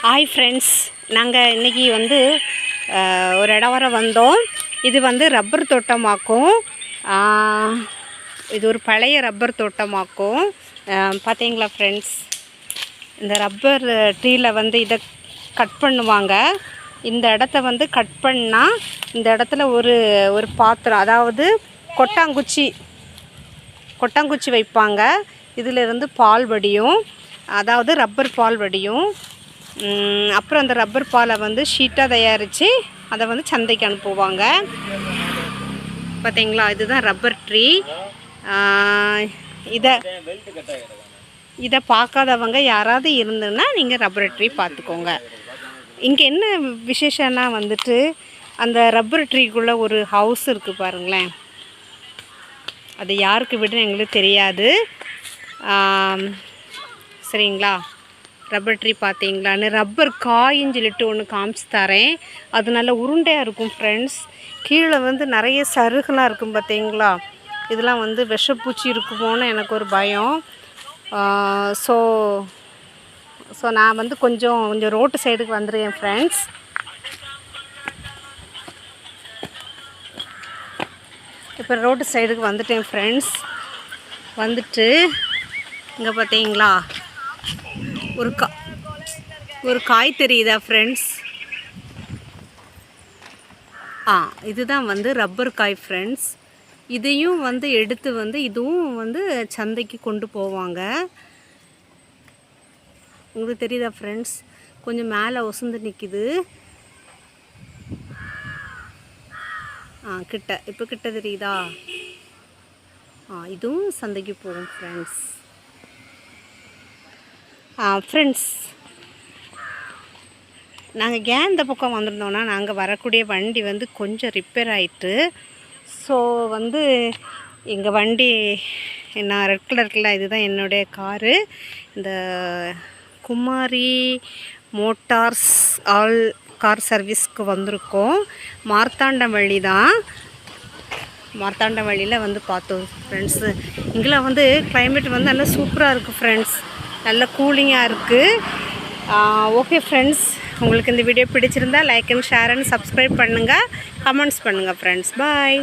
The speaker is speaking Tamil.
ஹாய் ஃப்ரெண்ட்ஸ், நாங்கள் இன்றைக்கி வந்து ஒரு இடம் வர வந்தோம். இது வந்து ரப்பர் தோட்டமாக்கும். இது ஒரு பழைய ரப்பர் தோட்டமாக்கும். பார்த்தீங்களா ஃப்ரெண்ட்ஸ், இந்த ரப்பர் ட்ரீயில் வந்து இதை கட் பண்ணுவாங்க. இந்த இடத்த வந்து கட் பண்ணால் இந்த இடத்துல ஒரு பாத்திரம், அதாவது கொட்டாங்குச்சி வைப்பாங்க. இதிலிருந்து பால் வடியும், அதாவது ரப்பர் பால் வடியும். அப்புறம் அந்த ரப்பர் பாலை வந்து ஷீட்டாக தயாரித்து அதை வந்து சந்தைக்கு அனுப்புவாங்க. பார்த்தீங்களா, இதுதான் ரப்பர் ட்ரீ. இதை பார்க்காதவங்க யாராவது இருந்ததுன்னா நீங்கள் ரப்பர் ட்ரீ பார்த்துக்கோங்க. இங்கே என்ன விசேஷம்னா வந்துட்டு, அந்த ரப்பர் ட்ரீக்குள்ளே ஒரு ஹவுஸ் இருக்குது பாருங்களேன். அது யாருக்கு விடுன்னு எங்களுக்கு தெரியாது. சரிங்களா, ரப்பர் ட்ரீ பார்த்தீங்களான்னு ரப்பர் காயின்னு சொல்லிட்டு ஒன்று காமிச்சு தரேன். அது நல்ல உருண்டையாக இருக்கும் ஃப்ரெண்ட்ஸ். கீழே வந்து நிறைய சருகுலாம் இருக்கும் பார்த்தீங்களா. இதெல்லாம் வந்து விஷப்பூச்சி இருக்குமோன்னு எனக்கு ஒரு பயம். ஸோ நான் வந்து கொஞ்சம் ரோட்டு சைடுக்கு வந்துடுறேன் ஃப்ரெண்ட்ஸ். இப்போ ரோட்டு சைடுக்கு வந்துட்டேன் ஃப்ரெண்ட்ஸ். வந்துட்டு இங்கே பார்த்தீங்களா ஒரு காய் தெரியுதா ஃப்ரெண்ட்ஸ்? இதுதான் வந்து ரப்பர் காய் ஃப்ரெண்ட்ஸ். இதையும் வந்து எடுத்து வந்து இதுவும் வந்து சந்தைக்கு கொண்டு போவாங்க. உங்களுக்கு தெரியுதா ஃப்ரெண்ட்ஸ்? கொஞ்சம் மேலே ஒசந்து நிற்கிது. இப்போ கிட்ட தெரியுதா? இதுவும் சந்தைக்கு போகும் ஃப்ரெண்ட்ஸ். ஃப்ரெண்ட்ஸ், நாங்கள் ஏன் இந்த பக்கம் வந்திருந்தோன்னா, நாங்கள் வரக்கூடிய வண்டி வந்து கொஞ்சம் ரிப்பேர் ஆகிட்டு. ஸோ வந்து எங்கள் வண்டி, நான் ரெட் கலர்ல இதுதான் என்னுடைய காரு. இந்த குமாரி மோட்டார்ஸ் ஆல் கார் சர்வீஸ்க்கு வந்திருக்கோம். மார்த்தாண்டவள்ளி தான். மார்த்தாண்டவள்ளியில் வந்து பார்த்தோம் ஃப்ரெண்ட்ஸு. இங்கெல்லாம் வந்து கிளைமேட் வந்து நல்லா சூப்பராக இருக்குது ஃப்ரெண்ட்ஸ். நல்ல கூலிங்காக இருக்குது. ஓகே ஃப்ரெண்ட்ஸ், உங்களுக்கு இந்த வீடியோ பிடிச்சிருந்தா like and share and subscribe பண்ணுங்கள், கமெண்ட்ஸ் பண்ணுங்கள் ஃப்ரெண்ட்ஸ். பாய்.